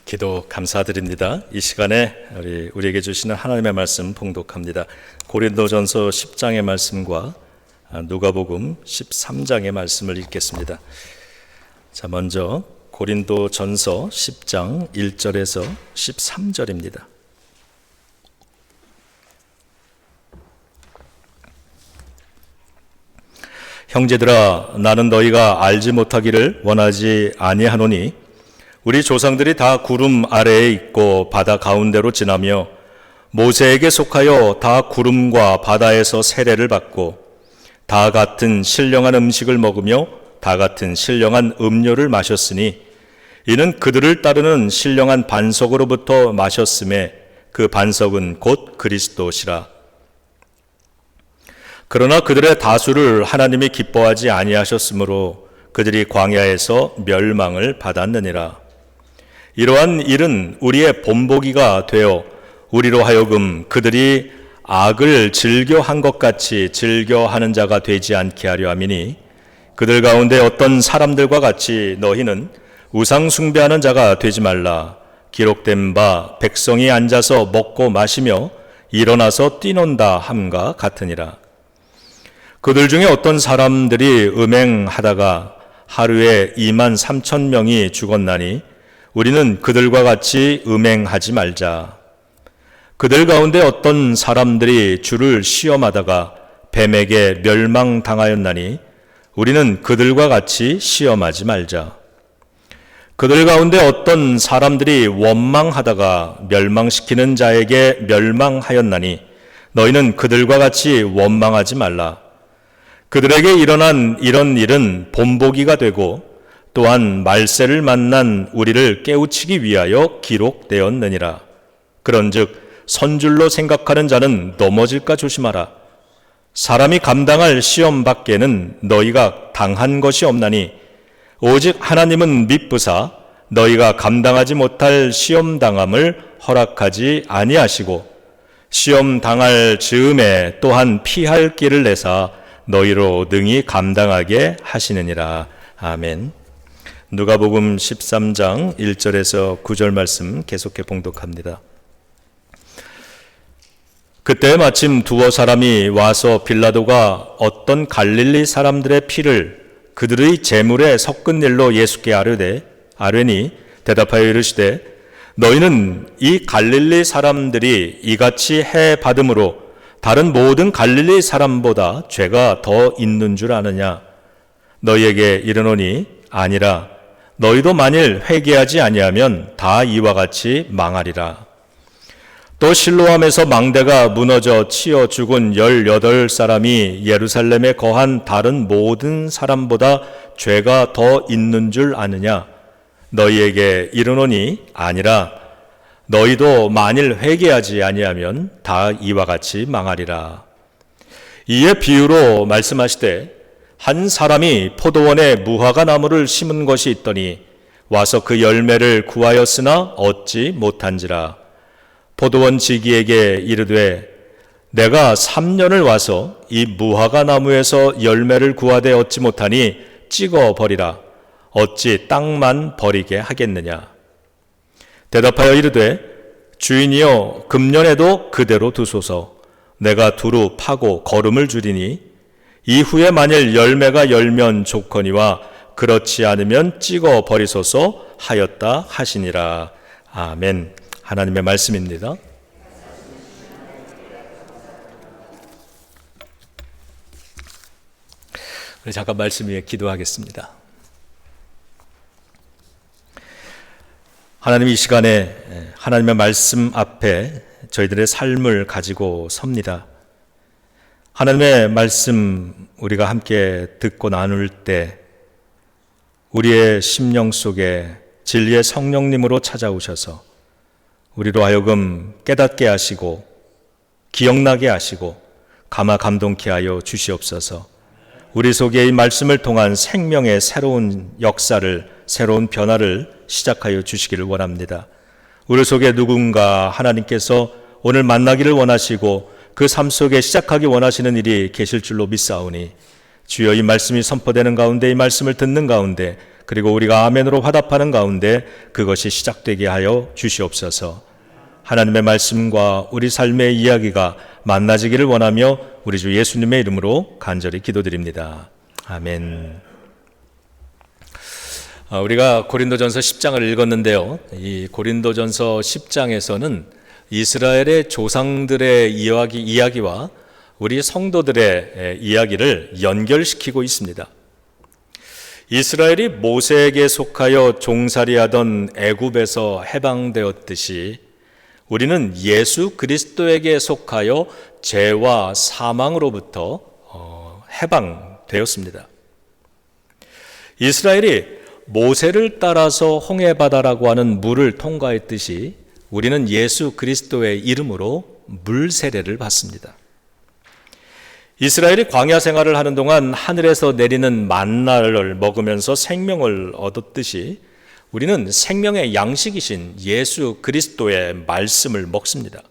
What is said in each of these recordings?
기도 감사드립니다. 이 시간에 우리에게 주시는 하나님의 말씀 봉독합니다. 고린도전서 10장의 말씀과 누가복음 13장의 말씀을 읽겠습니다. 자, 먼저 고린도전서 10장 1절에서 13절입니다. 형제들아, 나는 너희가 알지 못하기를 원하지 아니하노니 우리 조상들이 다 구름 아래에 있고 바다 가운데로 지나며 모세에게 속하여 다 구름과 바다에서 세례를 받고 다 같은 신령한 음식을 먹으며 다 같은 신령한 음료를 마셨으니 이는 그들을 따르는 신령한 반석으로부터 마셨음에 그 반석은 곧 그리스도시라. 그러나 그들의 다수를 하나님이 기뻐하지 아니하셨으므로 그들이 광야에서 멸망을 받았느니라. 이러한 일은 우리의 본보기가 되어 우리로 하여금 그들이 악을 즐겨한 것 같이 즐겨하는 자가 되지 않게 하려 함이니 그들 가운데 어떤 사람들과 같이 너희는 우상 숭배하는 자가 되지 말라. 기록된 바 백성이 앉아서 먹고 마시며 일어나서 뛰논다 함과 같으니라. 그들 중에 어떤 사람들이 음행하다가 하루에 23,000명이 죽었나니 우리는 그들과 같이 음행하지 말자. 그들 가운데 어떤 사람들이 주를 시험하다가 뱀에게 멸망당하였나니 우리는 그들과 같이 시험하지 말자. 그들 가운데 어떤 사람들이 원망하다가 멸망시키는 자에게 멸망하였나니 너희는 그들과 같이 원망하지 말라. 그들에게 일어난 이런 일은 본보기가 되고 또한 말세를 만난 우리를 깨우치기 위하여 기록되었느니라. 그런즉 선줄로 생각하는 자는 넘어질까 조심하라. 사람이 감당할 시험 밖에는 너희가 당한 것이 없나니 오직 하나님은 미쁘사 너희가 감당하지 못할 시험 당함을 허락하지 아니하시고 시험 당할 즈음에 또한 피할 길을 내사 너희로 능히 감당하게 하시느니라. 아멘. 누가복음 13장 1절에서 9절 말씀 계속해 봉독합니다. 그때 마침 두어 사람이 와서 빌라도가 어떤 갈릴리 사람들의 피를 그들의 제물에 섞은 일로 예수께 아뢰니 대답하여 이르시되 너희는 이 갈릴리 사람들이 이같이 해 받음으로 다른 모든 갈릴리 사람보다 죄가 더 있는 줄 아느냐? 너희에게 이르노니 아니라 너희도 만일 회개하지 아니하면 다 이와 같이 망하리라. 또 실로암에서 망대가 무너져 치여 죽은 18사람이 예루살렘에 거한 다른 모든 사람보다 죄가 더 있는 줄 아느냐? 너희에게 이르노니 아니라 너희도 만일 회개하지 아니하면 다 이와 같이 망하리라. 이에 비유로 말씀하시되 한 사람이 포도원에 무화과 나무를 심은 것이 있더니 와서 그 열매를 구하였으나 얻지 못한지라. 포도원 지기에게 이르되 내가 3년을 와서 이 무화과 나무에서 열매를 구하되 얻지 못하니 찍어 버리라. 어찌 땅만 버리게 하겠느냐. 대답하여 이르되 주인이여 금년에도 그대로 두소서. 내가 두루 파고 거름을 주리니 이후에 만일 열매가 열면 좋거니와 그렇지 않으면 찍어 버리소서 하였다 하시니라. 아멘. 하나님의 말씀입니다. 우리 잠깐 말씀 위에 기도하겠습니다. 하나님, 이 시간에 하나님의 말씀 앞에 저희들의 삶을 가지고 섭니다. 하나님의 말씀 우리가 함께 듣고 나눌 때 우리의 심령 속에 진리의 성령님으로 찾아오셔서 우리로 하여금 깨닫게 하시고 기억나게 하시고 감화 감동케 하여 주시옵소서. 우리 속에 이 말씀을 통한 생명의 새로운 역사를, 새로운 변화를 시작하여 주시기를 원합니다. 우리 속에 누군가 하나님께서 오늘 만나기를 원하시고 그 삶 속에 시작하기 원하시는 일이 계실 줄로 믿사오니 주여 이 말씀이 선포되는 가운데, 이 말씀을 듣는 가운데 그리고 우리가 아멘으로 화답하는 가운데 그것이 시작되게 하여 주시옵소서. 하나님의 말씀과 우리 삶의 이야기가 만나지기를 원하며 우리 주 예수님의 이름으로 간절히 기도드립니다. 아멘. 우리가 고린도전서 10장을 읽었는데요. 이 고린도전서 10장에서는 이스라엘의 조상들의 이야기와 우리 성도들의 이야기를 연결시키고 있습니다. 이스라엘이 모세에게 속하여 종살이하던 애굽에서 해방되었듯이 우리는 예수 그리스도에게 속하여 죄와 사망으로부터 해방되었습니다. 이스라엘이 모세를 따라서 홍해바다라고 하는 물을 통과했듯이 우리는 예수 그리스도의 이름으로 물 세례를 받습니다. 이스라엘이 광야 생활을 하는 동안 하늘에서 내리는 만나를 먹으면서 생명을 얻었듯이 우리는 생명의 양식이신 예수 그리스도의 말씀을 먹습니다.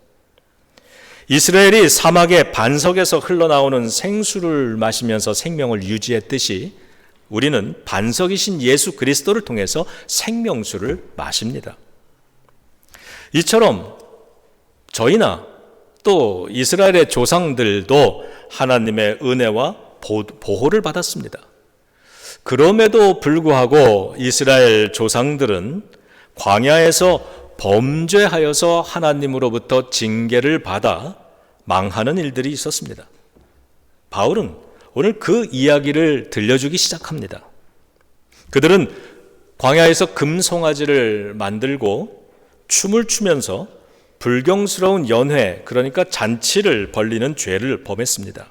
이스라엘이 사막의 반석에서 흘러나오는 생수를 마시면서 생명을 유지했듯이 우리는 반석이신 예수 그리스도를 통해서 생명수를 마십니다. 이처럼 저희나 또 이스라엘의 조상들도 하나님의 은혜와 보호를 받았습니다. 그럼에도 불구하고 이스라엘 조상들은 광야에서 범죄하여서 하나님으로부터 징계를 받아 망하는 일들이 있었습니다. 바울은 오늘 그 이야기를 들려주기 시작합니다. 그들은 광야에서 금송아지를 만들고 춤을 추면서 불경스러운 연회, 그러니까 잔치를 벌리는 죄를 범했습니다.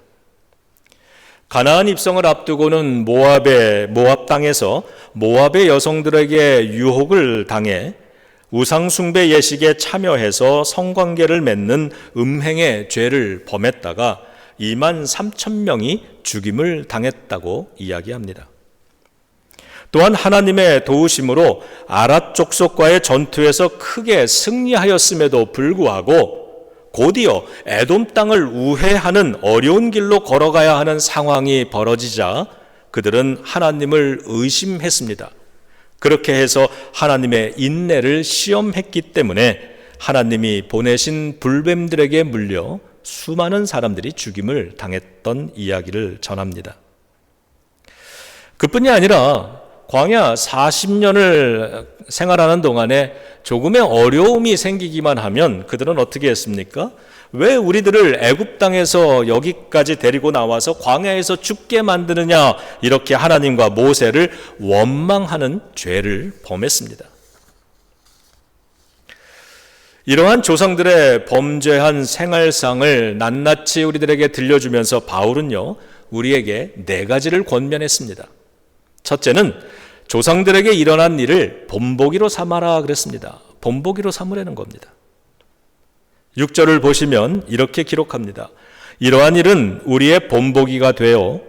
가나안 입성을 앞두고는 모압 땅에서 모압의 여성들에게 유혹을 당해 우상숭배 예식에 참여해서 성관계를 맺는 음행의 죄를 범했다가 2만 3천 명이 죽임을 당했다고 이야기합니다. 또한 하나님의 도우심으로 아랏 족속과의 전투에서 크게 승리하였음에도 불구하고 곧이어 에돔 땅을 우회하는 어려운 길로 걸어가야 하는 상황이 벌어지자 그들은 하나님을 의심했습니다. 그렇게 해서 하나님의 인내를 시험했기 때문에 하나님이 보내신 불뱀들에게 물려 수많은 사람들이 죽임을 당했던 이야기를 전합니다. 그뿐이 아니라 광야 40년을 생활하는 동안에 조금의 어려움이 생기기만 하면 그들은 어떻게 했습니까? 왜 우리들을 애굽 땅에서 여기까지 데리고 나와서 광야에서 죽게 만드느냐, 이렇게 하나님과 모세를 원망하는 죄를 범했습니다. 이러한 조상들의 범죄한 생활상을 낱낱이 우리들에게 들려주면서 바울은요, 우리에게 4가지를 권면했습니다. 첫째는 조상들에게 일어난 일을 본보기로 삼아라 그랬습니다. 본보기로 삼으라는 겁니다. 6절을 보시면 이렇게 기록합니다. 이러한 일은 우리의 본보기가 되어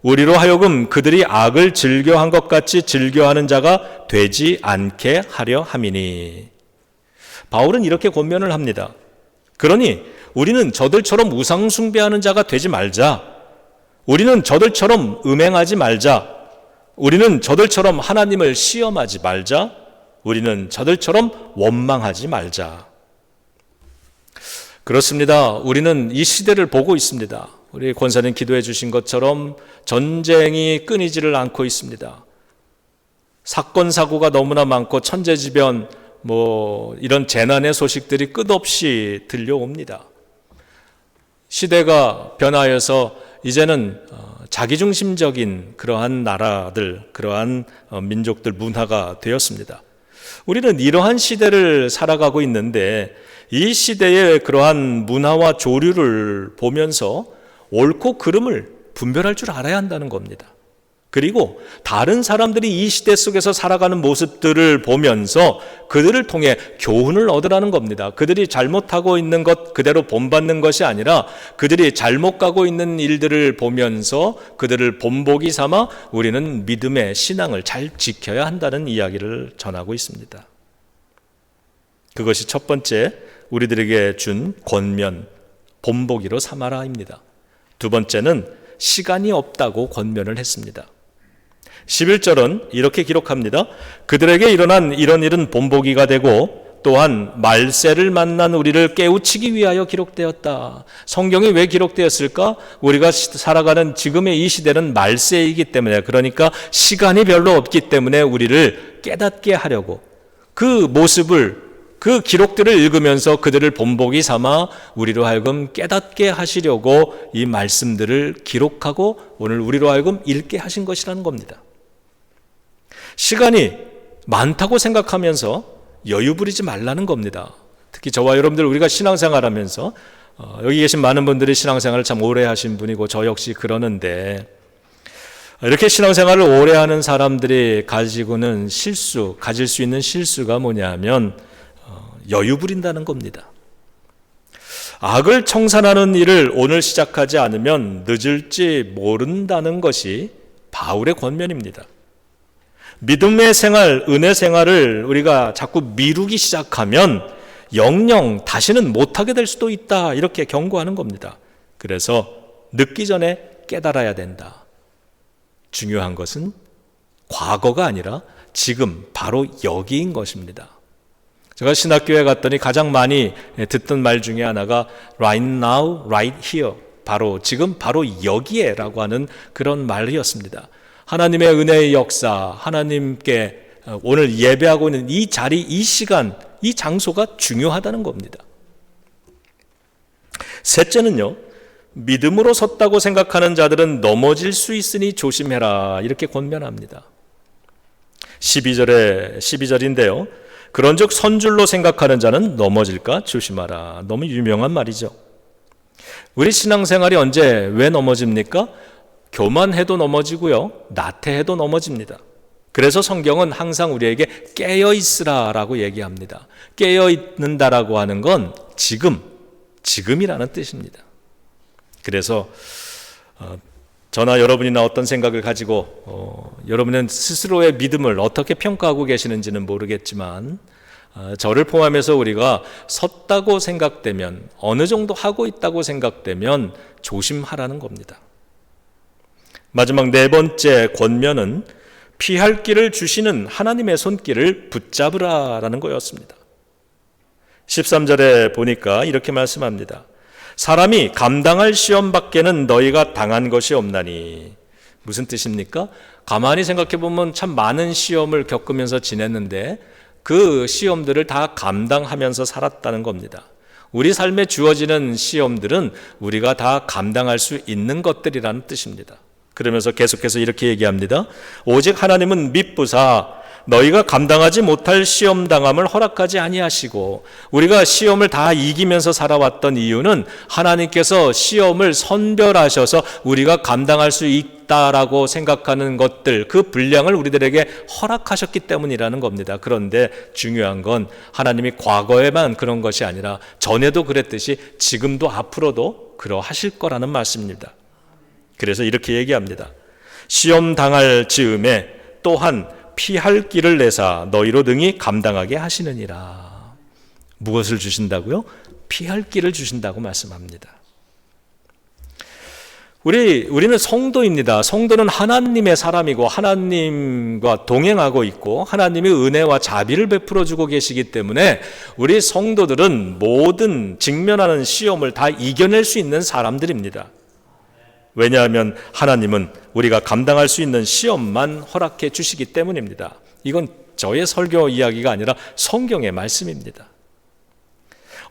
우리로 하여금 그들이 악을 즐겨한 것 같이 즐겨하는 자가 되지 않게 하려 함이니. 바울은 이렇게 권면을 합니다. 그러니 우리는 저들처럼 우상 숭배하는 자가 되지 말자. 우리는 저들처럼 음행하지 말자. 우리는 저들처럼 하나님을 시험하지 말자. 우리는 저들처럼 원망하지 말자. 그렇습니다. 우리는 이 시대를 보고 있습니다. 우리 권사님 기도해 주신 것처럼 전쟁이 끊이지를 않고 있습니다. 사건 사고가 너무나 많고 천재지변 이런 재난의 소식들이 끝없이 들려옵니다. 시대가 변하여서 이제는 자기중심적인 그러한 나라들, 그러한 민족들 문화가 되었습니다. 우리는 이러한 시대를 살아가고 있는데 이 시대의 그러한 문화와 조류를 보면서 옳고 그름을 분별할 줄 알아야 한다는 겁니다. 그리고 다른 사람들이 이 시대 속에서 살아가는 모습들을 보면서 그들을 통해 교훈을 얻으라는 겁니다. 그들이 잘못하고 있는 것 그대로 본받는 것이 아니라 그들이 잘못 가고 있는 일들을 보면서 그들을 본보기 삼아 우리는 믿음의 신앙을 잘 지켜야 한다는 이야기를 전하고 있습니다. 그것이 첫 번째 우리들에게 준 권면, 본보기로 삼아라입니다. 두 번째는 시간이 없다고 권면을 했습니다. 11절은 이렇게 기록합니다. 그들에게 일어난 이런 일은 본보기가 되고 또한 말세를 만난 우리를 깨우치기 위하여 기록되었다. 성경이 왜 기록되었을까? 우리가 살아가는 지금의 이 시대는 말세이기 때문에, 그러니까 시간이 별로 없기 때문에 우리를 깨닫게 하려고, 그 모습을, 그 기록들을 읽으면서 그들을 본보기 삼아 우리로 하여금 깨닫게 하시려고 이 말씀들을 기록하고 오늘 우리로 하여금 읽게 하신 것이라는 겁니다. 시간이 많다고 생각하면서 여유 부리지 말라는 겁니다. 특히 저와 여러분들, 우리가 신앙생활하면서 여기 계신 많은 분들이 신앙생활을 참 오래 하신 분이고 저 역시 그러는데, 이렇게 신앙생활을 오래 하는 사람들이 가질 수 있는 실수가 뭐냐면 여유 부린다는 겁니다. 악을 청산하는 일을 오늘 시작하지 않으면 늦을지 모른다는 것이 바울의 권면입니다. 믿음의 생활, 은혜 생활을 우리가 자꾸 미루기 시작하면 영영 다시는 못하게 될 수도 있다, 이렇게 경고하는 겁니다. 그래서 늦기 전에 깨달아야 된다. 중요한 것은 과거가 아니라 지금 바로 여기인 것입니다. 제가 신학교에 갔더니 가장 많이 듣던 말 중에 하나가 right now, right here, 바로 지금 바로 여기에 라고 하는 그런 말이었습니다. 하나님의 은혜의 역사, 하나님께 오늘 예배하고 있는 이 자리, 이 시간, 이 장소가 중요하다는 겁니다. 셋째는요, 믿음으로 섰다고 생각하는 자들은 넘어질 수 있으니 조심해라, 이렇게 권면합니다. 12절인데요. 그런즉 선줄로 생각하는 자는 넘어질까 조심하라. 너무 유명한 말이죠. 우리 신앙생활이 언제 왜 넘어집니까? 교만해도 넘어지고요, 나태해도 넘어집니다. 그래서 성경은 항상 우리에게 깨어있으라라고 얘기합니다. 깨어있는다라고 하는 건 지금이라는 뜻입니다. 그래서 저나 여러분이나 어떤 생각을 가지고 여러분은 스스로의 믿음을 어떻게 평가하고 계시는지는 모르겠지만 저를 포함해서 우리가 섰다고 생각되면, 어느 정도 하고 있다고 생각되면 조심하라는 겁니다. 마지막 네 번째 권면은 피할 길을 주시는 하나님의 손길을 붙잡으라라는 거였습니다. 13절에 보니까 이렇게 말씀합니다. 사람이 감당할 시험 밖에는 너희가 당한 것이 없나니. 무슨 뜻입니까? 가만히 생각해 보면 참 많은 시험을 겪으면서 지냈는데 그 시험들을 다 감당하면서 살았다는 겁니다. 우리 삶에 주어지는 시험들은 우리가 다 감당할 수 있는 것들이라는 뜻입니다. 그러면서 계속해서 이렇게 얘기합니다. 오직 하나님은 미쁘사 너희가 감당하지 못할 시험 당함을 허락하지 아니하시고, 우리가 시험을 다 이기면서 살아왔던 이유는 하나님께서 시험을 선별하셔서 우리가 감당할 수 있다라고 생각하는 것들, 그 분량을 우리들에게 허락하셨기 때문이라는 겁니다. 그런데 중요한 건 하나님이 과거에만 그런 것이 아니라 전에도 그랬듯이 지금도 앞으로도 그러하실 거라는 말씀입니다. 그래서 이렇게 얘기합니다. 시험 당할 즈음에 또한 피할 길을 내사 너희로 능히 감당하게 하시느니라. 무엇을 주신다고요? 피할 길을 주신다고 말씀합니다. 우리는 성도입니다. 성도는 하나님의 사람이고 하나님과 동행하고 있고 하나님의 은혜와 자비를 베풀어 주고 계시기 때문에 우리 성도들은 모든 직면하는 시험을 다 이겨낼 수 있는 사람들입니다. 왜냐하면 하나님은 우리가 감당할 수 있는 시험만 허락해 주시기 때문입니다. 이건 저의 설교 이야기가 아니라 성경의 말씀입니다.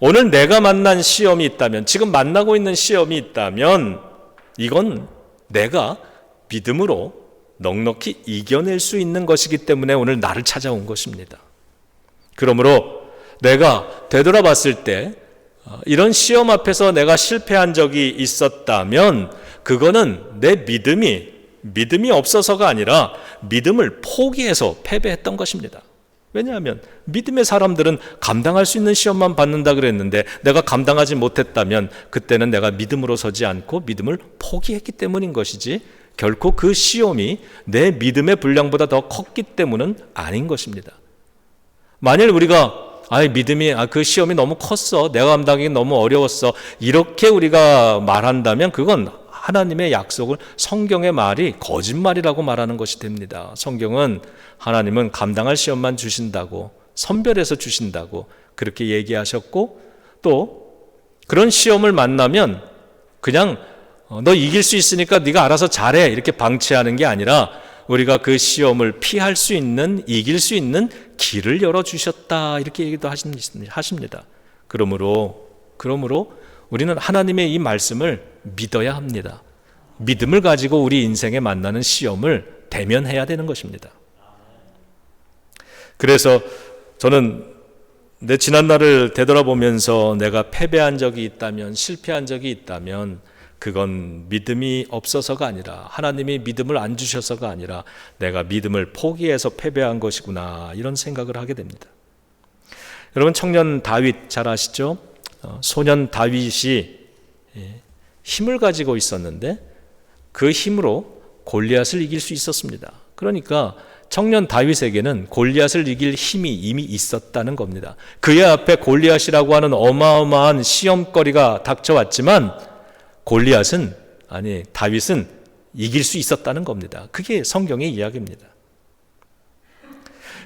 오늘 내가 만난 시험이 있다면, 지금 만나고 있는 시험이 있다면 이건 내가 믿음으로 넉넉히 이겨낼 수 있는 것이기 때문에 오늘 나를 찾아온 것입니다. 그러므로 내가 되돌아봤을 때 이런 시험 앞에서 내가 실패한 적이 있었다면 그거는 내 믿음이 없어서가 아니라 믿음을 포기해서 패배했던 것입니다. 왜냐하면 믿음의 사람들은 감당할 수 있는 시험만 받는다 그랬는데 내가 감당하지 못했다면 그때는 내가 믿음으로 서지 않고 믿음을 포기했기 때문인 것이지 결코 그 시험이 내 믿음의 분량보다 더 컸기 때문은 아닌 것입니다. 만일 우리가 그 시험이 너무 컸어, 내가 감당하기 너무 어려웠어, 이렇게 우리가 말한다면 그건 하나님의 약속을 성경의 말이 거짓말이라고 말하는 것이 됩니다. 성경은 하나님은 감당할 시험만 주신다고, 선별해서 주신다고 그렇게 얘기하셨고, 또 그런 시험을 만나면 그냥 너 이길 수 있으니까 네가 알아서 잘해 이렇게 방치하는 게 아니라 우리가 그 시험을 피할 수 있는, 이길 수 있는 길을 열어주셨다 이렇게 얘기도 하십니다. 그러므로 우리는 하나님의 이 말씀을 믿어야 합니다. 믿음을 가지고 우리 인생에 만나는 시험을 대면해야 되는 것입니다. 그래서 저는 내 지난날을 되돌아보면서 내가 패배한 적이 있다면, 실패한 적이 있다면 그건 믿음이 없어서가 아니라, 하나님이 믿음을 안 주셔서가 아니라 내가 믿음을 포기해서 패배한 것이구나, 이런 생각을 하게 됩니다. 여러분, 청년 다윗 잘 아시죠? 소년 다윗이 힘을 가지고 있었는데 그 힘으로 골리앗을 이길 수 있었습니다. 그러니까 청년 다윗에게는 골리앗을 이길 힘이 이미 있었다는 겁니다. 그의 앞에 골리앗이라고 하는 어마어마한 시험거리가 닥쳐왔지만 다윗은 이길 수 있었다는 겁니다. 그게 성경의 이야기입니다.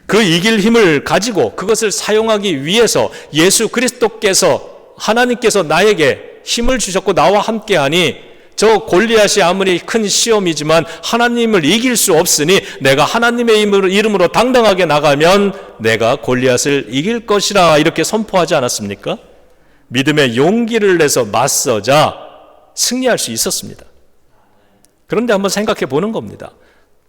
그 이길 힘을 가지고 그것을 사용하기 위해서 예수 그리스도께서, 하나님께서 나에게 힘을 주셨고 나와 함께하니 저 골리앗이 아무리 큰 시험이지만 하나님을 이길 수 없으니 내가 하나님의 이름으로 당당하게 나가면 내가 골리앗을 이길 것이라, 이렇게 선포하지 않았습니까? 믿음의 용기를 내서 맞서자 승리할 수 있었습니다. 그런데 한번 생각해 보는 겁니다.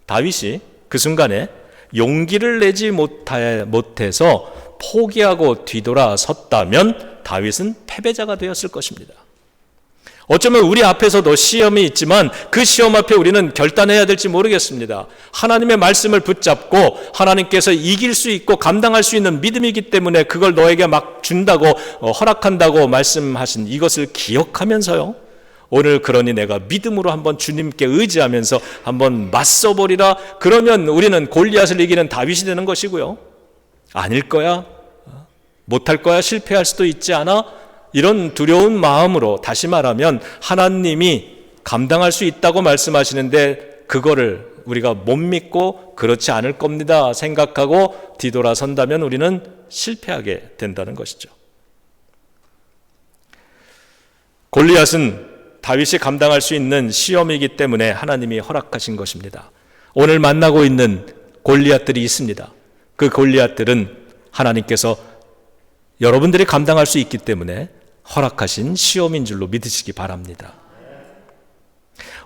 다윗이 그 순간에 용기를 내지 못해서 포기하고 뒤돌아섰다면 다윗은 패배자가 되었을 것입니다. 어쩌면 우리 앞에서도 시험이 있지만 그 시험 앞에 우리는 결단해야 될지 모르겠습니다. 하나님의 말씀을 붙잡고 하나님께서 이길 수 있고 감당할 수 있는 믿음이기 때문에 그걸 너에게 막 준다고, 허락한다고 말씀하신 이것을 기억하면서요, 오늘 그러니 내가 믿음으로 한번 주님께 의지하면서 한번 맞서보리라. 그러면 우리는 골리앗을 이기는 다윗이 되는 것이고요, 아닐 거야, 못할 거야, 실패할 수도 있지 않아, 이런 두려운 마음으로, 다시 말하면 하나님이 감당할 수 있다고 말씀하시는데 그거를 우리가 못 믿고 그렇지 않을 겁니다 생각하고 뒤돌아선다면 우리는 실패하게 된다는 것이죠. 골리앗은 다윗이 감당할 수 있는 시험이기 때문에 하나님이 허락하신 것입니다. 오늘 만나고 있는 골리앗들이 있습니다. 그 골리앗들은 하나님께서 여러분들이 감당할 수 있기 때문에 허락하신 시험인 줄로 믿으시기 바랍니다.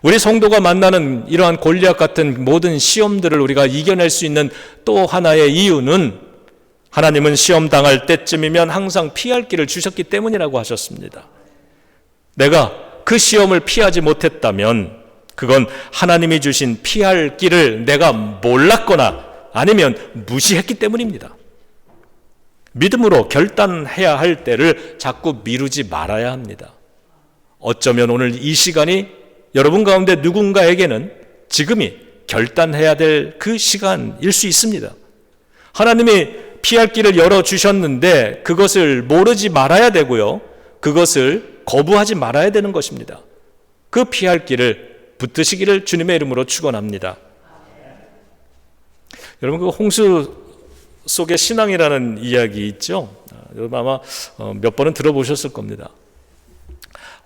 우리 성도가 만나는 이러한 골리앗 같은 모든 시험들을 우리가 이겨낼 수 있는 또 하나의 이유는 하나님은 시험 당할 때쯤이면 항상 피할 길을 주셨기 때문이라고 하셨습니다. 내가 그 시험을 피하지 못했다면 그건 하나님이 주신 피할 길을 내가 몰랐거나 아니면 무시했기 때문입니다. 믿음으로 결단해야 할 때를 자꾸 미루지 말아야 합니다. 어쩌면 오늘 이 시간이 여러분 가운데 누군가에게는 지금이 결단해야 될 그 시간일 수 있습니다. 하나님이 피할 길을 열어주셨는데 그것을 모르지 말아야 되고요, 그것을 거부하지 말아야 되는 것입니다. 그 피할 길을 붙드시기를 주님의 이름으로 축원합니다. 여러분, 그 홍수 속에 신앙이라는 이야기 있죠? 여러분 아마 몇 번은 들어보셨을 겁니다.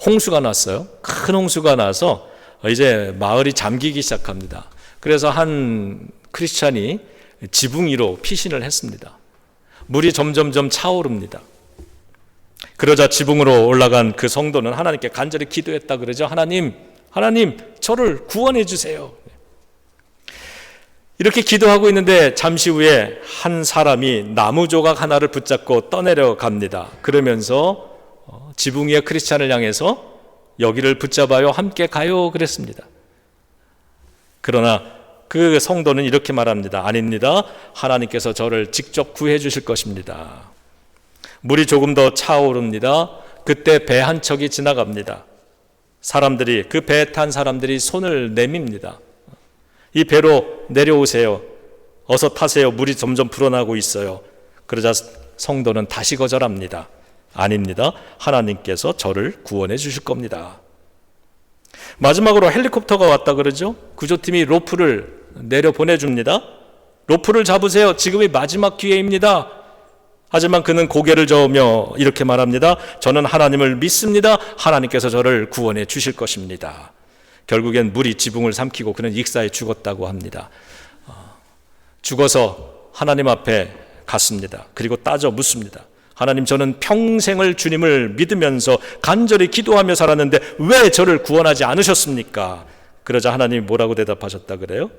홍수가 났어요. 큰 홍수가 나서 이제 마을이 잠기기 시작합니다. 그래서 한 크리스찬이 지붕 위로 피신을 했습니다. 물이 점점점 차오릅니다. 그러자 지붕으로 올라간 그 성도는 하나님께 간절히 기도했다 그러죠. 하나님, 저를 구원해 주세요. 이렇게 기도하고 있는데 잠시 후에 한 사람이 나무 조각 하나를 붙잡고 떠내려 갑니다. 그러면서 지붕 위의 크리스찬을 향해서 여기를 붙잡아요, 함께 가요 그랬습니다. 그러나 그 성도는 이렇게 말합니다. 아닙니다. 하나님께서 저를 직접 구해 주실 것입니다. 물이 조금 더 차오릅니다. 그때 배 한 척이 지나갑니다. 사람들이, 그 배에 탄 사람들이 손을 내밉니다. 이 배로 내려오세요. 어서 타세요. 물이 점점 불어나고 있어요. 그러자 성도는 다시 거절합니다. 아닙니다. 하나님께서 저를 구원해 주실 겁니다. 마지막으로 헬리콥터가 왔다 그러죠. 구조팀이 로프를 내려 보내줍니다. 로프를 잡으세요. 지금이 마지막 기회입니다. 하지만 그는 고개를 저으며 이렇게 말합니다. 저는 하나님을 믿습니다. 하나님께서 저를 구원해 주실 것입니다. 결국엔 물이 지붕을 삼키고 그는 익사해 죽었다고 합니다. 죽어서 하나님 앞에 갔습니다. 그리고 따져 묻습니다. 하나님, 저는 평생을 주님을 믿으면서 간절히 기도하며 살았는데 왜 저를 구원하지 않으셨습니까? 그러자 하나님이 뭐라고 대답하셨다 그래요?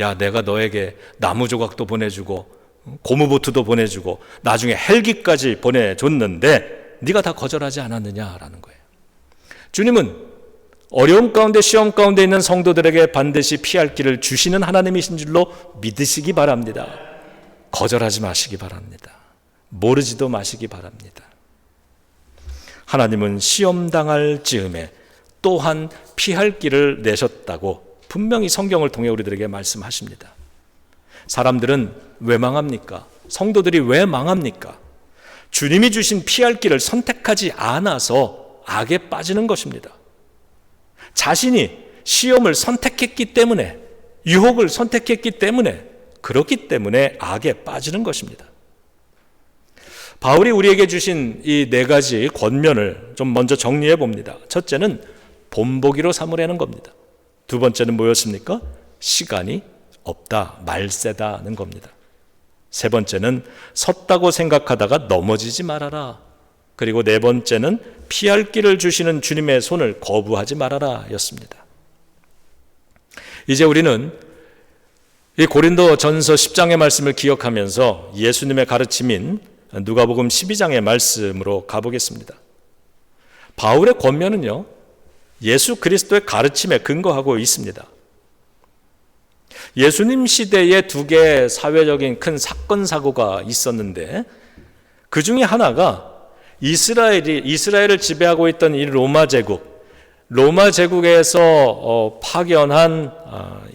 야, 내가 너에게 나무 조각도 보내주고 고무보트도 보내주고 나중에 헬기까지 보내줬는데 네가 다 거절하지 않았느냐라는 거예요. 주님은 어려움 가운데, 시험 가운데 있는 성도들에게 반드시 피할 길을 주시는 하나님이신 줄로 믿으시기 바랍니다. 거절하지 마시기 바랍니다. 모르지도 마시기 바랍니다. 하나님은 시험당할 즈음에 또한 피할 길을 내셨다고 분명히 성경을 통해 우리들에게 말씀하십니다. 사람들은 왜 망합니까? 성도들이 왜 망합니까? 주님이 주신 피할 길을 선택하지 않아서 악에 빠지는 것입니다. 자신이 시험을 선택했기 때문에, 유혹을 선택했기 때문에, 그렇기 때문에 악에 빠지는 것입니다. 바울이 우리에게 주신 이 네 가지 권면을 좀 먼저 정리해 봅니다. 첫째는 본보기로 삼으라는 겁니다. 두 번째는 뭐였습니까? 시간이 없다, 말세다는 겁니다. 세 번째는 섰다고 생각하다가 넘어지지 말아라. 그리고 네 번째는 피할 길을 주시는 주님의 손을 거부하지 말아라 였습니다. 이제 우리는 이 고린도 전서 10장의 말씀을 기억하면서 예수님의 가르침인 누가복음 12장의 말씀으로 가보겠습니다. 바울의 권면은요, 예수 그리스도의 가르침에 근거하고 있습니다. 예수님 시대에 두 개의 사회적인 큰 사건 사고가 있었는데 그 중에 하나가 이스라엘을 지배하고 있던 이 로마 제국에서 파견한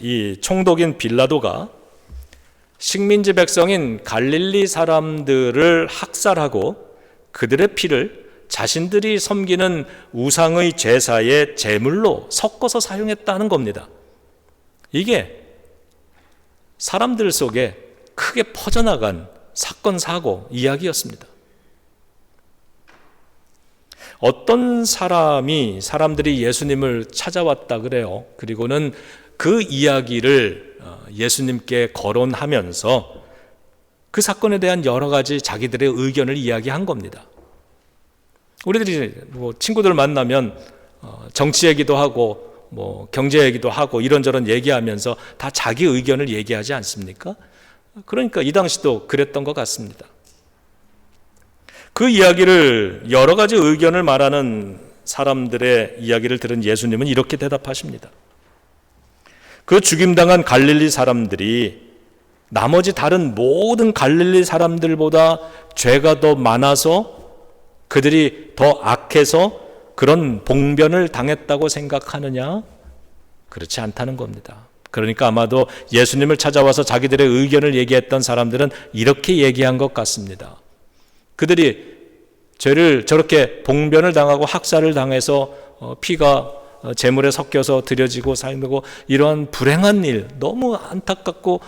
이 총독인 빌라도가 식민지 백성인 갈릴리 사람들을 학살하고 그들의 피를 자신들이 섬기는 우상의 제사의 제물로 섞어서 사용했다는 겁니다. 이게 사람들 속에 크게 퍼져나간 사건, 사고, 이야기였습니다. 어떤 사람들이 예수님을 찾아왔다 그래요. 그리고는 그 이야기를 예수님께 거론하면서 그 사건에 대한 여러 가지 자기들의 의견을 이야기한 겁니다. 우리들이 친구들 만나면 정치 얘기도 하고 경제 얘기도 하고 이런저런 얘기하면서 다 자기 의견을 얘기하지 않습니까? 그러니까 이 당시도 그랬던 것 같습니다. 그 이야기를, 여러 가지 의견을 말하는 사람들의 이야기를 들은 예수님은 이렇게 대답하십니다. 그 죽임당한 갈릴리 사람들이 나머지 다른 모든 갈릴리 사람들보다 죄가 더 많아서, 그들이 더 악해서 그런 봉변을 당했다고 생각하느냐? 그렇지 않다는 겁니다. 그러니까 아마도 예수님을 찾아와서 자기들의 의견을 얘기했던 사람들은 이렇게 얘기한 것 같습니다. 그들이 죄를 저렇게 봉변을 당하고 학살을 당해서 피가 재물에 섞여서 들여지고 살고 이러한 불행한 일, 너무 안타깝고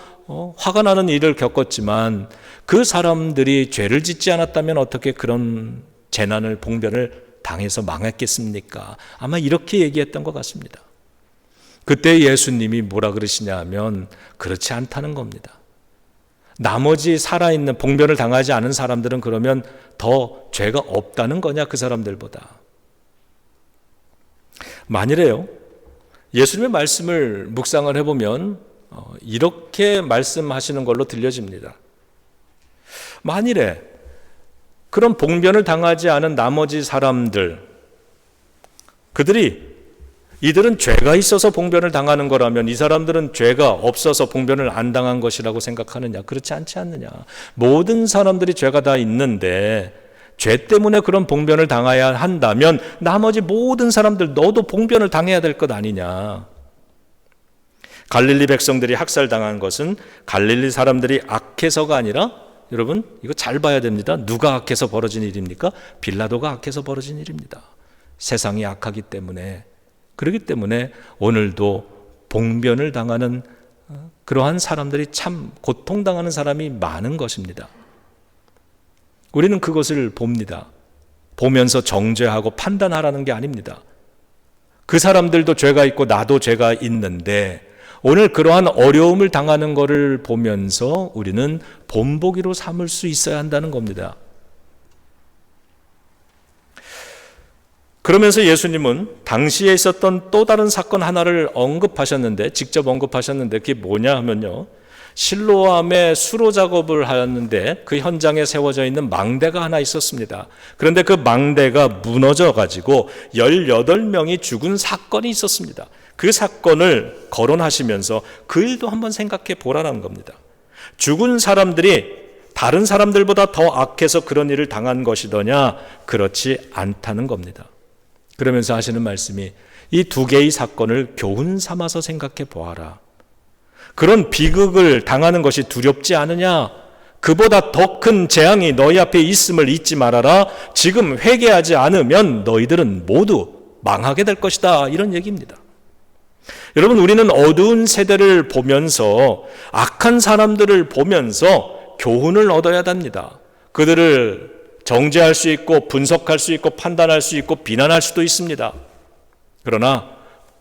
화가 나는 일을 겪었지만 그 사람들이 죄를 짓지 않았다면 어떻게 그런 재난을, 봉변을 당해서 망했겠습니까? 아마 이렇게 얘기했던 것 같습니다. 그때 예수님이 뭐라 그러시냐 하면 그렇지 않다는 겁니다. 나머지 살아있는, 봉변을 당하지 않은 사람들은 그러면 더 죄가 없다는 거냐, 그 사람들보다. 만일에요, 예수님의 말씀을 묵상을 해보면 이렇게 말씀하시는 걸로 들려집니다. 만일에 그런 봉변을 당하지 않은 나머지 사람들, 이들은 죄가 있어서 봉변을 당하는 거라면 이 사람들은 죄가 없어서 봉변을 안 당한 것이라고 생각하느냐? 그렇지 않지 않느냐? 모든 사람들이 죄가 다 있는데 죄 때문에 그런 봉변을 당해야 한다면 나머지 모든 사람들 너도 봉변을 당해야 될 것 아니냐? 갈릴리 백성들이 학살당한 것은 갈릴리 사람들이 악해서가 아니라, 여러분 이거 잘 봐야 됩니다. 누가 악해서 벌어진 일입니까? 빌라도가 악해서 벌어진 일입니다. 세상이 악하기 때문에 그렇기 때문에 오늘도 봉변을 당하는 그러한 사람들이 참 고통당하는 사람이 많은 것입니다. 우리는 그것을 봅니다. 보면서 정죄하고 판단하라는 게 아닙니다. 그 사람들도 죄가 있고 나도 죄가 있는데 오늘 그러한 어려움을 당하는 것을 보면서 우리는 본보기로 삼을 수 있어야 한다는 겁니다. 그러면서 예수님은 당시에 있었던 또 다른 사건 하나를 언급하셨는데, 직접 언급하셨는데 그게 뭐냐 하면요, 실로암에 수로 작업을 하였는데 그 현장에 세워져 있는 망대가 하나 있었습니다. 그런데 그 망대가 무너져 가지고 18명이 죽은 사건이 있었습니다. 그 사건을 거론하시면서 그 일도 한번 생각해 보라는 겁니다. 죽은 사람들이 다른 사람들보다 더 악해서 그런 일을 당한 것이더냐? 그렇지 않다는 겁니다. 그러면서 하시는 말씀이 이 두 개의 사건을 교훈 삼아서 생각해 보아라. 그런 비극을 당하는 것이 두렵지 않으냐? 그보다 더 큰 재앙이 너희 앞에 있음을 잊지 말아라. 지금 회개하지 않으면 너희들은 모두 망하게 될 것이다. 이런 얘기입니다. 여러분, 우리는 어두운 세대를 보면서 악한 사람들을 보면서 교훈을 얻어야 합니다. 그들을 정죄할 수 있고 분석할 수 있고 판단할 수 있고 비난할 수도 있습니다. 그러나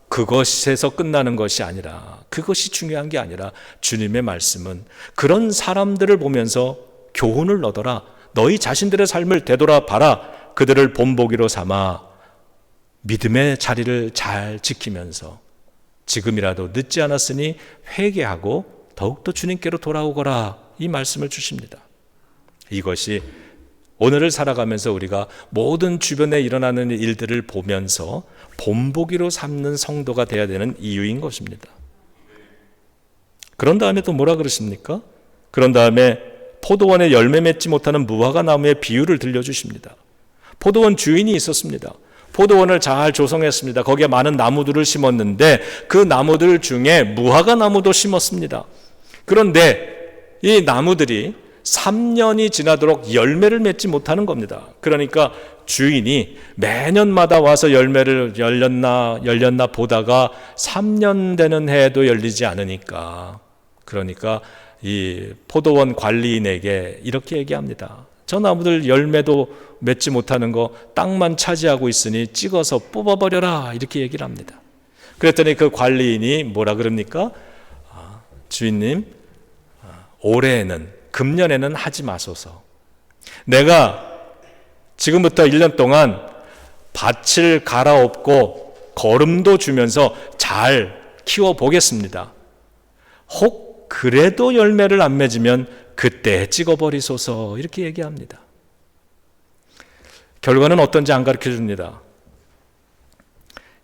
그것에서 끝나는 것이 아니라, 그것이 중요한 게 아니라 주님의 말씀은 그런 사람들을 보면서 교훈을 얻어라. 너희 자신들의 삶을 되돌아봐라. 그들을 본보기로 삼아 믿음의 자리를 잘 지키면서 지금이라도 늦지 않았으니 회개하고 더욱더 주님께로 돌아오거라. 이 말씀을 주십니다. 이것이 오늘을 살아가면서 우리가 모든 주변에 일어나는 일들을 보면서 본보기로 삼는 성도가 되어야 되는 이유인 것입니다. 그런 다음에 또 뭐라 그러십니까? 그런 다음에 포도원에 열매 맺지 못하는 무화과 나무의 비유를 들려주십니다. 포도원 주인이 있었습니다. 포도원을 잘 조성했습니다. 거기에 많은 나무들을 심었는데 그 나무들 중에 무화과 나무도 심었습니다. 그런데 이 나무들이 3년이 지나도록 열매를 맺지 못하는 겁니다. 그러니까 주인이 매년마다 와서 열매를 열렸나 보다가 3년 되는 해에도 열리지 않으니까, 그러니까 이 포도원 관리인에게 이렇게 얘기합니다. 저 나무들 열매도 맺지 못하는 거 땅만 차지하고 있으니 찍어서 뽑아버려라. 이렇게 얘기를 합니다. 그랬더니 그 관리인이 뭐라 그럽니까? 주인님, 올해에는, 금년에는 하지 마소서. 내가 지금부터 1년 동안 밭을 갈아엎고 거름도 주면서 잘 키워보겠습니다. 혹 그래도 열매를 안 맺으면 그때 찍어버리소서. 이렇게 얘기합니다. 결과는 어떤지 안 가르쳐줍니다.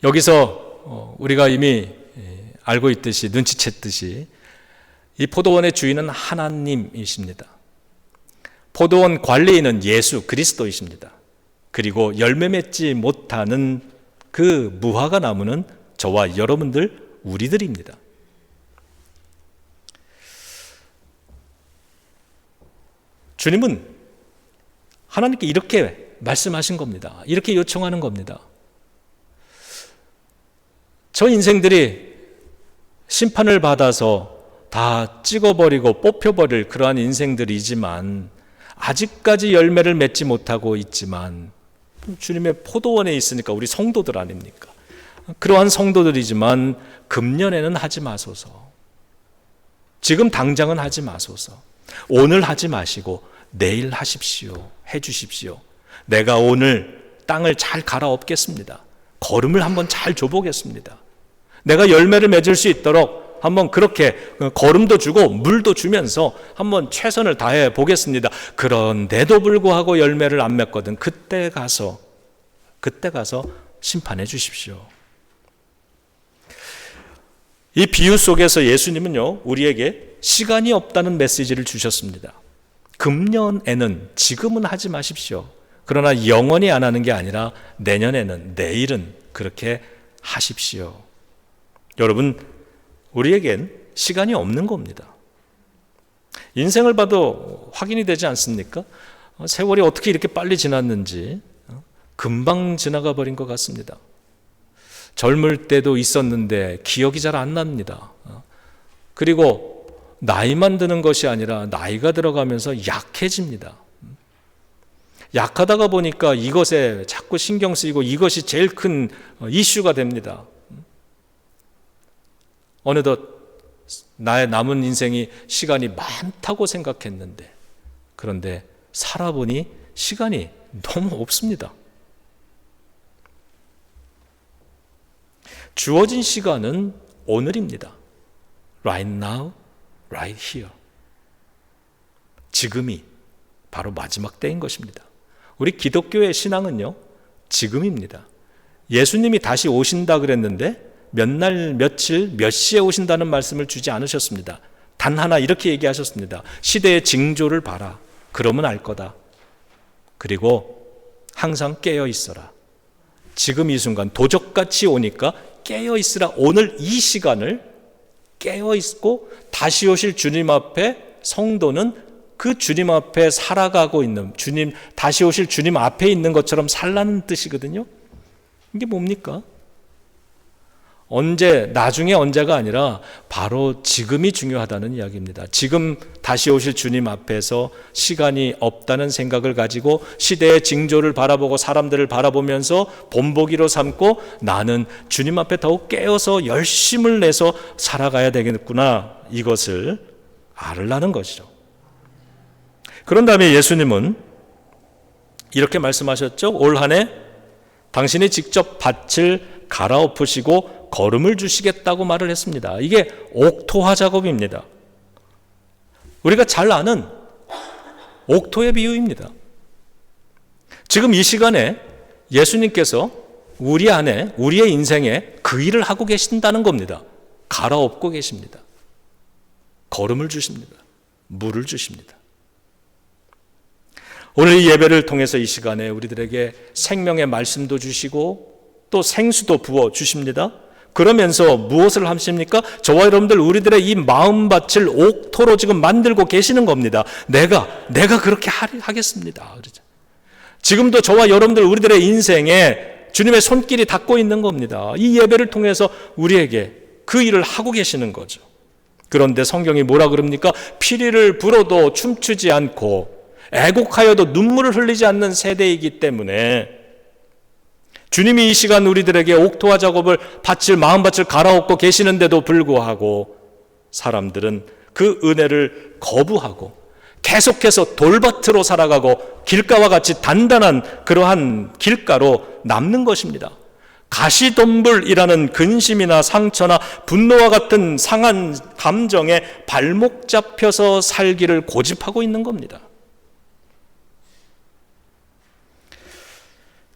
여기서 우리가 이미 알고 있듯이, 눈치챘듯이 이 포도원의 주인은 하나님이십니다. 포도원 관리인은 예수 그리스도이십니다. 그리고 열매 맺지 못하는 그 무화과 나무는 저와 여러분들, 우리들입니다. 주님은 하나님께 이렇게 말씀하신 겁니다. 이렇게 요청하는 겁니다. 저 인생들이 심판을 받아서 다 찍어버리고 뽑혀버릴 그러한 인생들이지만, 아직까지 열매를 맺지 못하고 있지만, 주님의 포도원에 있으니까 우리 성도들 아닙니까? 그러한 성도들이지만 금년에는 하지 마소서. 지금 당장은 하지 마소서. 오늘 하지 마시고 내일 하십시오. 해주십시오. 내가 오늘 땅을 잘 갈아엎겠습니다. 거름을 한번 잘 줘보겠습니다. 내가 열매를 맺을 수 있도록 한번 그렇게 거름도 주고 물도 주면서 한번 최선을 다해 보겠습니다. 그런데도 불구하고 열매를 안 맺거든. 그때 가서 심판해 주십시오. 이 비유 속에서 예수님은요, 우리에게 시간이 없다는 메시지를 주셨습니다. 금년에는, 지금은 하지 마십시오. 그러나 영원히 안 하는 게 아니라 내년에는, 내일은 그렇게 하십시오. 여러분, 우리에겐 시간이 없는 겁니다. 인생을 봐도 확인이 되지 않습니까? 세월이 어떻게 이렇게 빨리 지났는지 금방 지나가 버린 것 같습니다. 젊을 때도 있었는데 기억이 잘 안 납니다. 그리고 나이만 드는 것이 아니라 나이가 들어가면서 약해집니다. 약하다가 보니까 이것에 자꾸 신경 쓰이고 이것이 제일 큰 이슈가 됩니다. 어느덧 나의 남은 인생이 시간이 많다고 생각했는데, 그런데 살아보니 시간이 너무 없습니다. 주어진 시간은 오늘입니다. Right now, right here. 지금이 바로 마지막 때인 것입니다. 우리 기독교의 신앙은요, 지금입니다. 예수님이 다시 오신다 그랬는데 몇 날, 며칠, 몇 시에 오신다는 말씀을 주지 않으셨습니다. 단 하나 이렇게 얘기하셨습니다. 시대의 징조를 봐라. 그러면 알 거다. 그리고 항상 깨어 있어라. 지금 이 순간 도적같이 오니까 깨어 있으라. 오늘 이 시간을 깨어 있고 다시 오실 주님 앞에 성도는 그 주님 앞에 살아가고 있는, 주님 다시 오실 주님 앞에 있는 것처럼 살라는 뜻이거든요. 이게 뭡니까? 언제, 나중에 언제가 아니라 바로 지금이 중요하다는 이야기입니다. 지금 다시 오실 주님 앞에서 시간이 없다는 생각을 가지고 시대의 징조를 바라보고 사람들을 바라보면서 본보기로 삼고 나는 주님 앞에 더욱 깨어서 열심을 내서 살아가야 되겠구나, 이것을 알으라는 것이죠. 그런 다음에 예수님은 이렇게 말씀하셨죠. 올 한 해 당신이 직접 밭을 갈아엎으시고 거름을 주시겠다고 말을 했습니다. 이게 옥토화 작업입니다. 우리가 잘 아는 옥토의 비유입니다. 지금 이 시간에 예수님께서 우리 안에, 우리의 인생에 그 일을 하고 계신다는 겁니다. 갈아엎고 계십니다. 거름을 주십니다. 물을 주십니다. 오늘 이 예배를 통해서 이 시간에 우리들에게 생명의 말씀도 주시고 또 생수도 부어 주십니다. 그러면서 무엇을 하십니까? 저와 여러분들 우리들의 이 마음밭을 옥토로 지금 만들고 계시는 겁니다. 내가 그렇게 하겠습니다. 그렇죠? 지금도 저와 여러분들 우리들의 인생에 주님의 손길이 닿고 있는 겁니다. 이 예배를 통해서 우리에게 그 일을 하고 계시는 거죠. 그런데 성경이 뭐라 그럽니까? 피리를 불어도 춤추지 않고 애곡하여도 눈물을 흘리지 않는 세대이기 때문에 주님이 이 시간 우리들에게 옥토화 작업을 마음밭을 갈아엎고 계시는데도 불구하고 사람들은 그 은혜를 거부하고 계속해서 돌밭으로 살아가고 길가와 같이 단단한 그러한 길가로 남는 것입니다. 가시덤불이라는 근심이나 상처나 분노와 같은 상한 감정에 발목 잡혀서 살기를 고집하고 있는 겁니다.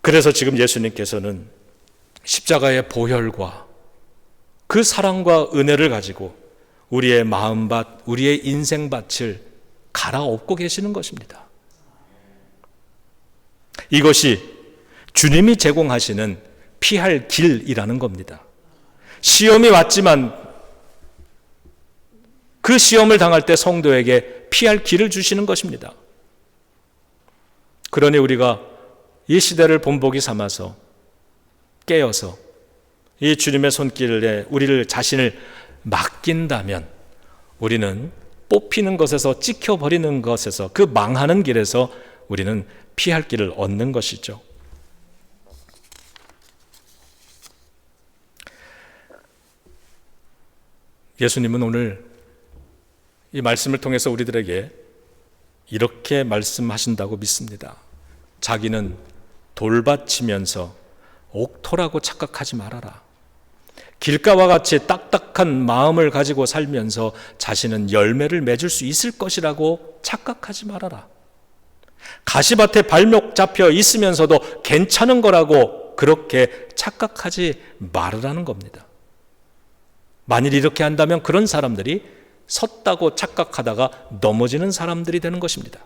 그래서 지금 예수님께서는 십자가의 보혈과 그 사랑과 은혜를 가지고 우리의 마음밭, 우리의 인생밭을 갈아엎고 계시는 것입니다. 이것이 주님이 제공하시는 피할 길이라는 겁니다. 시험이 왔지만 그 시험을 당할 때 성도에게 피할 길을 주시는 것입니다. 그러니 우리가 이 시대를 본보기 삼아서 깨어서 이 주님의 손길에 우리를 자신을 맡긴다면 우리는 뽑히는 것에서 찍혀버리는 것에서 그 망하는 길에서 우리는 피할 길을 얻는 것이죠. 예수님은 오늘 이 말씀을 통해서 우리들에게 이렇게 말씀하신다고 믿습니다. 자기는 돌밭이면서 옥토라고 착각하지 말아라. 길가와 같이 딱딱한 마음을 가지고 살면서 자신은 열매를 맺을 수 있을 것이라고 착각하지 말아라. 가시밭에 발목 잡혀 있으면서도 괜찮은 거라고 그렇게 착각하지 말으라는 겁니다. 만일 이렇게 한다면 그런 사람들이 섰다고 착각하다가 넘어지는 사람들이 되는 것입니다.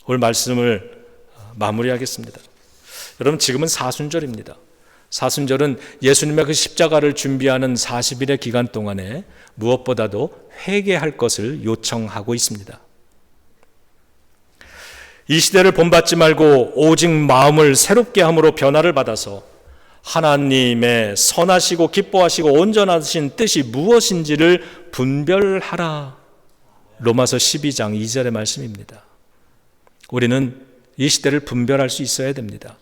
오늘 말씀을 마무리하겠습니다. 여러분, 지금은 사순절입니다. 사순절은 예수님의 그 십자가를 준비하는 40일의 기간 동안에 무엇보다도 회개할 것을 요청하고 있습니다. 이 시대를 본받지 말고 오직 마음을 새롭게 함으로 변화를 받아서 하나님의 선하시고 기뻐하시고 온전하신 뜻이 무엇인지를 분별하라. 로마서 12장 2절의 말씀입니다. 우리는 이 시대를 분별할 수 있어야 됩니다.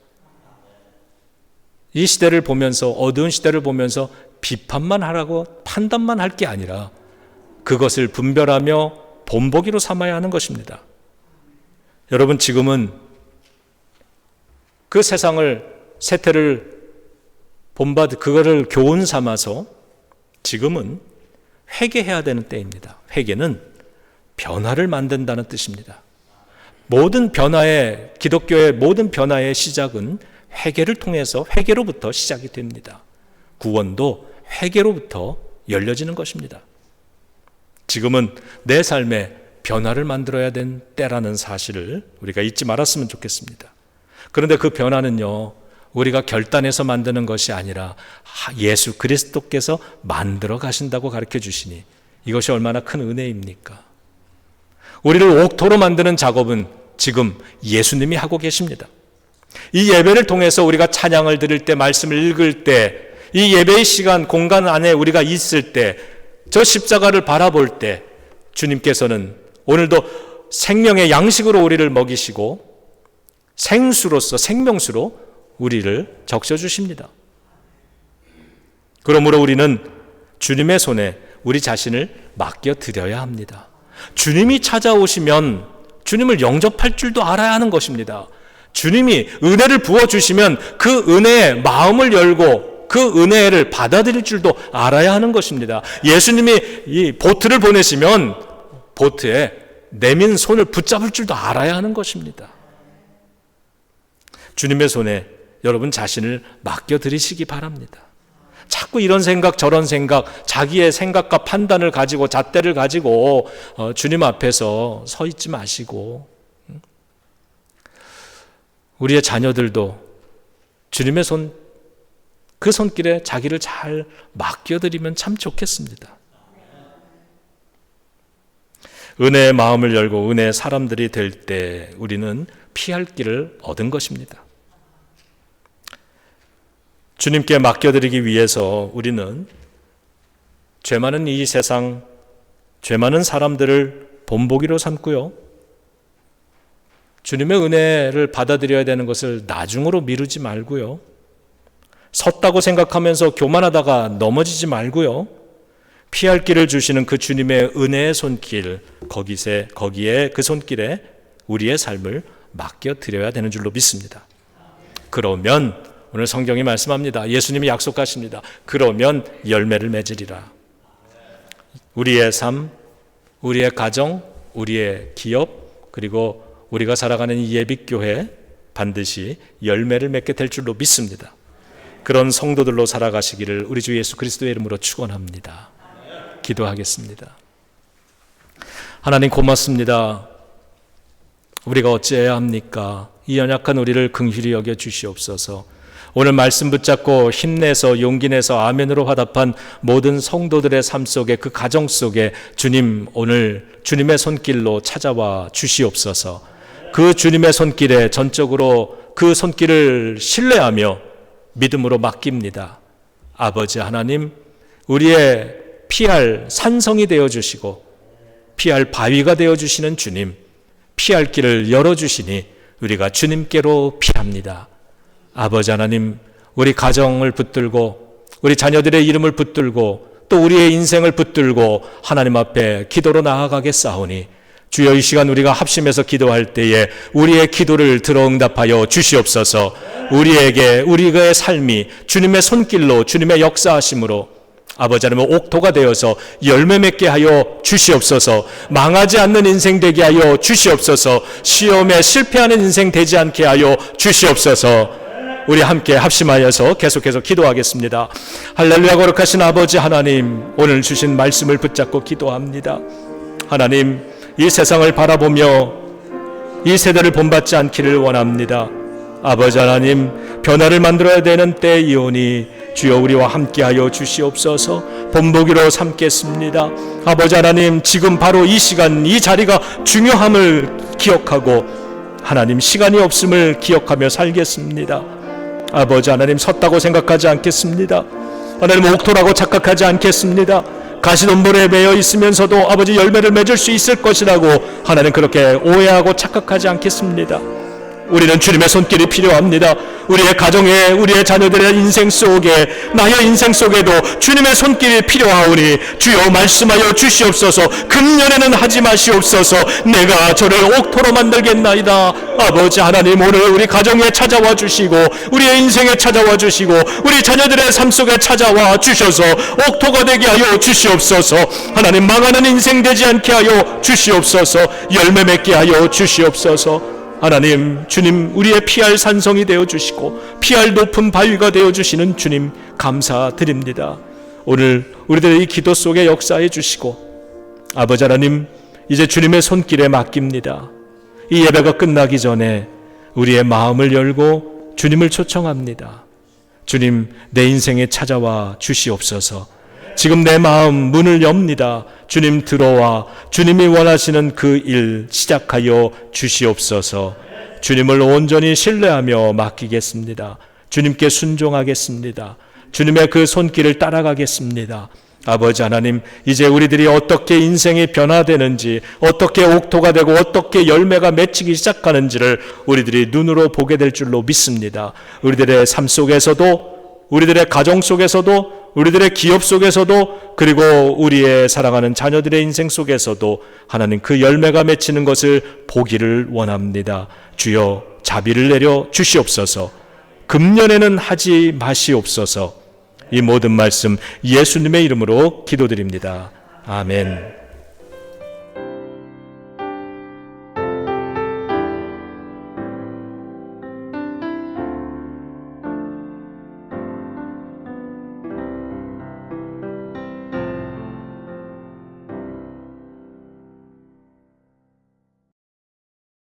이 시대를 보면서, 어두운 시대를 보면서 비판만 하라고 판단만 할 게 아니라 그것을 분별하며 본보기로 삼아야 하는 것입니다. 여러분, 지금은 그 세태를 그거를 교훈 삼아서 지금은 회개해야 되는 때입니다. 회개는 변화를 만든다는 뜻입니다. 기독교의 모든 변화의 시작은 회개를 통해서, 회개로부터 시작이 됩니다. 구원도 회개로부터 열려지는 것입니다. 지금은 내 삶에 변화를 만들어야 된 때라는 사실을 우리가 잊지 말았으면 좋겠습니다. 그런데 그 변화는요, 우리가 결단해서 만드는 것이 아니라 예수 그리스도께서 만들어 가신다고 가르쳐 주시니 이것이 얼마나 큰 은혜입니까? 우리를 옥토로 만드는 작업은 지금 예수님이 하고 계십니다. 이 예배를 통해서 우리가 찬양을 드릴 때, 말씀을 읽을 때, 이 예배의 시간, 공간 안에 우리가 있을 때, 저 십자가를 바라볼 때 주님께서는 오늘도 생명의 양식으로 우리를 먹이시고 생수로서, 생명수로 우리를 적셔주십니다. 그러므로 우리는 주님의 손에 우리 자신을 맡겨드려야 합니다. 주님이 찾아오시면 주님을 영접할 줄도 알아야 하는 것입니다. 주님이 은혜를 부어주시면 그 은혜에 마음을 열고 그 은혜를 받아들일 줄도 알아야 하는 것입니다. 예수님이 이 보트를 보내시면 보트에 내민 손을 붙잡을 줄도 알아야 하는 것입니다. 주님의 손에 여러분 자신을 맡겨드리시기 바랍니다. 자꾸 이런 생각 저런 생각, 자기의 생각과 판단을 가지고, 잣대를 가지고 주님 앞에서 서 있지 마시고, 우리의 자녀들도 주님의 그 손길에 자기를 잘 맡겨드리면 참 좋겠습니다. 은혜의 마음을 열고 은혜의 사람들이 될 때 우리는 피할 길을 얻은 것입니다. 주님께 맡겨드리기 위해서 우리는 죄 많은 이 세상, 죄 많은 사람들을 본보기로 삼고요, 주님의 은혜를 받아들여야 되는 것을 나중으로 미루지 말고요, 섰다고 생각하면서 교만하다가 넘어지지 말고요, 피할 길을 주시는 그 주님의 은혜의 손길, 거기에 그 손길에 우리의 삶을 맡겨드려야 되는 줄로 믿습니다. 그러면 오늘 성경이 말씀합니다. 예수님이 약속하십니다. 그러면 열매를 맺으리라. 우리의 삶, 우리의 가정, 우리의 기업, 그리고 우리가 살아가는 이 예비교회 반드시 열매를 맺게 될 줄로 믿습니다. 그런 성도들로 살아가시기를 우리 주 예수 그리스도의 이름으로 축원합니다. 기도하겠습니다. 하나님 고맙습니다. 우리가 어찌해야 합니까? 이 연약한 우리를 긍휼히 여겨 주시옵소서. 오늘 말씀 붙잡고 힘내서 용기 내서 아멘으로 화답한 모든 성도들의 삶 속에, 그 가정 속에 주님, 오늘 주님의 손길로 찾아와 주시옵소서. 그 주님의 손길에 전적으로 그 손길을 신뢰하며 믿음으로 맡깁니다. 아버지 하나님, 우리의 피할 산성이 되어주시고 피할 바위가 되어주시는 주님, 피할 길을 열어주시니 우리가 주님께로 피합니다. 아버지 하나님, 우리 가정을 붙들고 우리 자녀들의 이름을 붙들고 또 우리의 인생을 붙들고 하나님 앞에 기도로 나아가겠사오니 주여, 이 시간 우리가 합심해서 기도할 때에 우리의 기도를 들어 응답하여 주시옵소서. 우리의 삶이 주님의 손길로, 주님의 역사하심으로 아버지 하나님 옥토가 되어서 열매 맺게 하여 주시옵소서. 망하지 않는 인생 되게 하여 주시옵소서. 시험에 실패하는 인생 되지 않게 하여 주시옵소서. 우리 함께 합심하여서 계속해서 기도하겠습니다. 할렐루야. 거룩하신 아버지 하나님, 오늘 주신 말씀을 붙잡고 기도합니다. 하나님, 이 세상을 바라보며 이 세대를 본받지 않기를 원합니다. 아버지 하나님, 변화를 만들어야 되는 때이오니 주여 우리와 함께하여 주시옵소서. 본보기로 삼겠습니다. 아버지 하나님, 지금 바로 이 시간, 이 자리가 중요함을 기억하고 하나님, 시간이 없음을 기억하며 살겠습니다. 아버지 하나님, 섰다고 생각하지 않겠습니다. 하나님, 옥토라고 착각하지 않겠습니다. 가시덤불에 매여 있으면서도 아버지 열매를 맺을 수 있을 것이라고 하나님 그렇게 오해하고 착각하지 않겠습니다. 우리는 주님의 손길이 필요합니다. 우리의 가정에, 우리의 자녀들의 인생 속에, 나의 인생 속에도 주님의 손길이 필요하오니 주여 말씀하여 주시옵소서. 금년에는 하지 마시옵소서. 내가 저를 옥토로 만들겠나이다. 아버지 하나님, 오늘 우리 가정에 찾아와 주시고, 우리의 인생에 찾아와 주시고, 우리 자녀들의 삶 속에 찾아와 주셔서 옥토가 되게 하여 주시옵소서. 하나님, 망하는 인생 되지 않게 하여 주시옵소서. 열매 맺게 하여 주시옵소서. 하나님, 주님, 우리의 피할 산성이 되어주시고 피할 높은 바위가 되어주시는 주님 감사드립니다. 오늘 우리들의 이 기도 속에 역사해 주시고, 아버지 하나님, 이제 주님의 손길에 맡깁니다. 이 예배가 끝나기 전에 우리의 마음을 열고 주님을 초청합니다. 주님, 내 인생에 찾아와 주시옵소서. 지금 내 마음 문을 엽니다. 주님, 들어와 주님이 원하시는 그 일 시작하여 주시옵소서. 주님을 온전히 신뢰하며 맡기겠습니다. 주님께 순종하겠습니다. 주님의 그 손길을 따라가겠습니다. 아버지 하나님, 이제 우리들이 어떻게 인생이 변화되는지, 어떻게 옥토가 되고 어떻게 열매가 맺히기 시작하는지를 우리들이 눈으로 보게 될 줄로 믿습니다. 우리들의 삶 속에서도, 우리들의 가정 속에서도, 우리들의 기업 속에서도, 그리고 우리의 사랑하는 자녀들의 인생 속에서도 하나님 그 열매가 맺히는 것을 보기를 원합니다. 주여, 자비를 내려 주시옵소서. 금년에는 하지 마시옵소서. 이 모든 말씀 예수님의 이름으로 기도드립니다. 아멘.